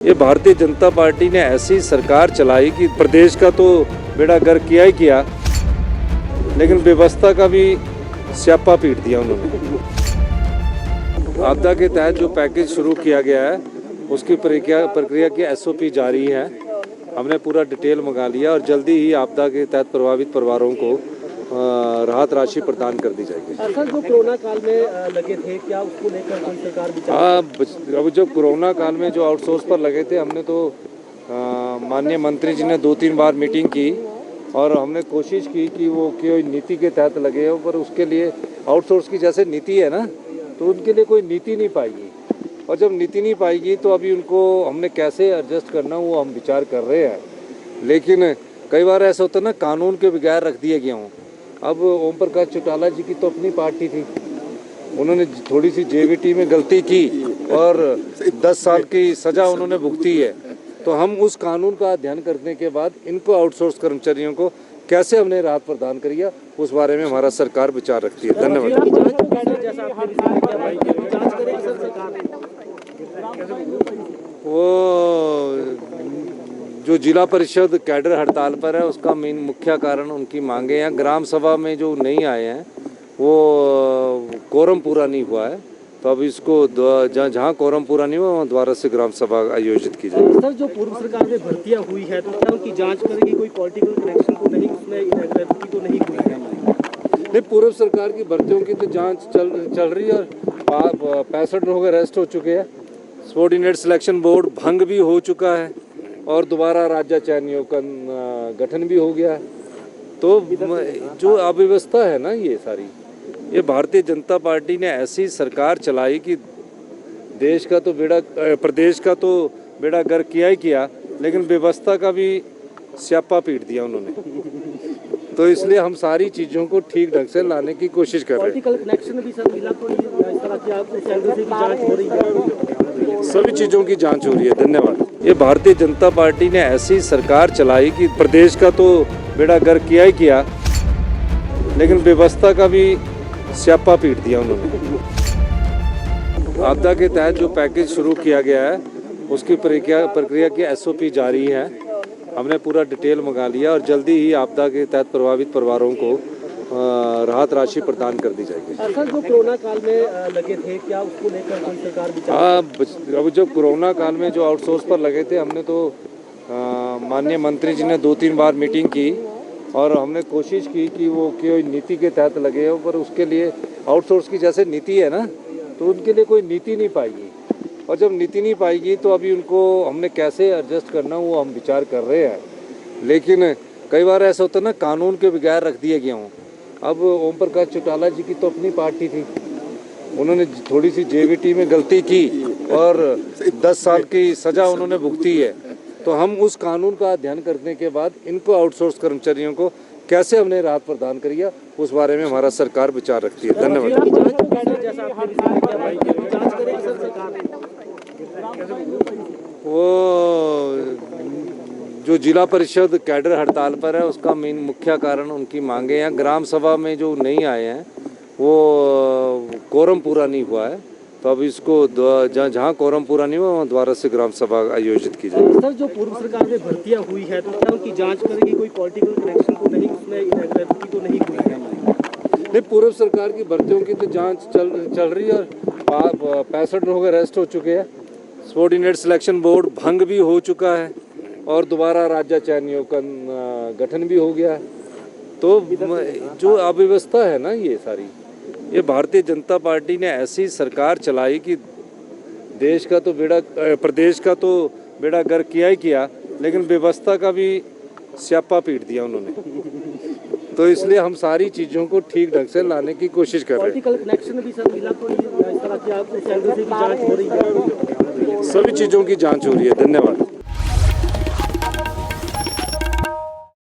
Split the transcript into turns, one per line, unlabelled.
ये भारतीय जनता पार्टी ने ऐसी सरकार चलाई कि प्रदेश का तो बेड़ा गर्क किया ही किया, लेकिन व्यवस्था का भी स्यापा पीट दिया उन्होंने। आपदा के तहत जो पैकेज शुरू किया गया है उसकी प्रक्रिया की एसओपी जारी है। हमने पूरा डिटेल मंगा लिया और जल्दी ही आपदा के तहत प्रभावित परिवारों को राहत राशि प्रदान कर दी जाएगी।
सर, जो कोरोना काल में लगे थे, क्या उसको लेकर कोई सरकार विचार?
अब जो कोरोना काल में जो आउटसोर्स पर लगे थे, हमने तो माननीय मंत्री जी ने 2-3 बार मीटिंग की और हमने कोशिश की कि वो कोई नीति के तहत लगे हो, पर उसके लिए आउटसोर्स की जैसे नीति है ना, तो उनके लिए कोई नीति नहीं पाएगी। और जब नीति नहीं पाएगी तो अभी उनको हमने कैसे एडजस्ट करना वो हम विचार कर रहे हैं। लेकिन कई बार ऐसा होता है ना, कानून के बगैर रख दिए गया हूँ। अब ओम प्रकाश चौटाला जी की तो अपनी पार्टी थी, उन्होंने थोड़ी सी जेवीटी में गलती की और 10 साल की सज़ा उन्होंने भुगती है। तो हम उस कानून का अध्ययन करने के बाद इनको आउटसोर्स कर्मचारियों को कैसे हमने राहत प्रदान करी है, उस बारे में हमारा सरकार विचार रखती है। धन्यवाद। वो जो जिला परिषद कैडर हड़ताल पर है उसका मेन मुख्य कारण उनकी मांगे हैं। ग्राम सभा में जो नहीं आए हैं वो कोरम पूरा नहीं हुआ है, तो अब इसको जहाँ कोरम पूरा नहीं हुआ वहाँ दोबारा से ग्राम सभा आयोजित की जाएगी।
सर, जो पूर्व सरकार में भर्तियां हुई है तो क्या उनकी जांच करेगी? कोई पॉलिटिकल कनेक्शन तो नहीं, उसमें इरेगुलरिटी तो नहीं हुई है?
नहीं, पूर्व सरकार की भर्तियों की तो जाँच चल रही है और 65 लोग अरेस्ट हो चुके हैं। सबॉर्डिनेट सिलेक्शन बोर्ड भंग भी हो चुका है और दोबारा राज्य चयन आयोग का गठन भी हो गया है। तो जो अव्यवस्था है ना, ये सारी, ये भारतीय जनता पार्टी ने ऐसी सरकार चलाई कि प्रदेश का तो बेड़ा गर्क किया ही किया, लेकिन व्यवस्था का भी स्यापा पीट दिया उन्होंने। तो इसलिए हम सारी चीज़ों को ठीक ढंग से लाने की कोशिश कर रहे हैं।
पॉलिटिकल कनेक्शन भी सर मिला तो नहीं, इस तरह की आपको सैलरी की जांच हो रही है?
सभी चीज़ों की जांच हो रही है। धन्यवाद। ये भारतीय जनता पार्टी ने ऐसी सरकार चलाई कि प्रदेश का तो बेड़ा गर्क किया ही किया, लेकिन व्यवस्था का भी स्यापा पीट दिया उन्होंने। आपदा के तहत जो पैकेज शुरू किया गया है उसकी प्रक्रिया की एसओपी जारी है। हमने पूरा डिटेल मंगा लिया और जल्दी ही आपदा के तहत प्रभावित परिवारों को राहत राशि प्रदान कर दी जाएगी।
सर, जो कोरोना काल में लगे थे, क्या उसको लेकर कोई सरकार विचार?
अब जो कोरोना काल में जो आउटसोर्स पर लगे थे, हमने तो माननीय मंत्री जी ने 2-3 बार मीटिंग की और हमने कोशिश की कि वो कोई नीति के तहत लगे हो, पर उसके लिए आउटसोर्स की जैसे नीति है ना, तो उनके लिए कोई नीति नहीं पाएगी। और जब नीति नहीं पाएगी तो अभी उनको हमने कैसे एडजस्ट करना वो हम विचार कर रहे हैं। लेकिन कई बार ऐसा होता है ना, कानून के बगैर रख दिए गया हूँ। अब ओम प्रकाश चौटाला जी की तो अपनी पार्टी थी, उन्होंने थोड़ी सी जेवीटी में गलती की और 10 साल की सज़ा उन्होंने भुगती है। तो हम उस कानून का अध्ययन करने के बाद इनको आउटसोर्स कर्मचारियों को कैसे हमने राहत प्रदान करी है, उस बारे में हमारा सरकार विचार रखती है। धन्यवाद। वो जो जिला परिषद कैडर हड़ताल पर है उसका मेन मुख्य कारण उनकी मांगे हैं। ग्राम सभा में जो नहीं आए हैं वो कोरम पूरा नहीं हुआ है, तो अब इसको जहाँ कोरम पूरा नहीं हुआ वहाँ दोबारा से ग्राम सभा आयोजित की जाएगी।
सर, जो पूर्व सरकार में भर्तियां हुई है तो क्या उनकी जांच करेगी? कोई पॉलिटिकल कनेक्शन तो नहीं, उसमें इरेगुलरिटी तो नहीं हुई है?
नहीं, पूर्व सरकार की भर्तियों की तो जाँच चल रही है और 65 लोग अरेस्ट हो चुके हैं। सबॉर्डिनेट सिलेक्शन बोर्ड भंग भी हो चुका है और दोबारा राज्य चयन आयोग का गठन भी हो गया है। तो जो अव्यवस्था है ना, ये सारी, ये भारतीय जनता पार्टी ने ऐसी सरकार चलाई कि प्रदेश का तो बेड़ा गर्क किया ही किया, लेकिन व्यवस्था का भी स्यापा पीट दिया उन्होंने। तो इसलिए हम सारी चीज़ों को ठीक ढंग से लाने की कोशिश कर रहे हैं।
पॉलिटिकल कनेक्शन भी सर मिला तो नहीं, इस तरह की आपको सैलरी की जांच हो रही है?
सभी चीज़ों की जांच हो रही है। धन्यवाद।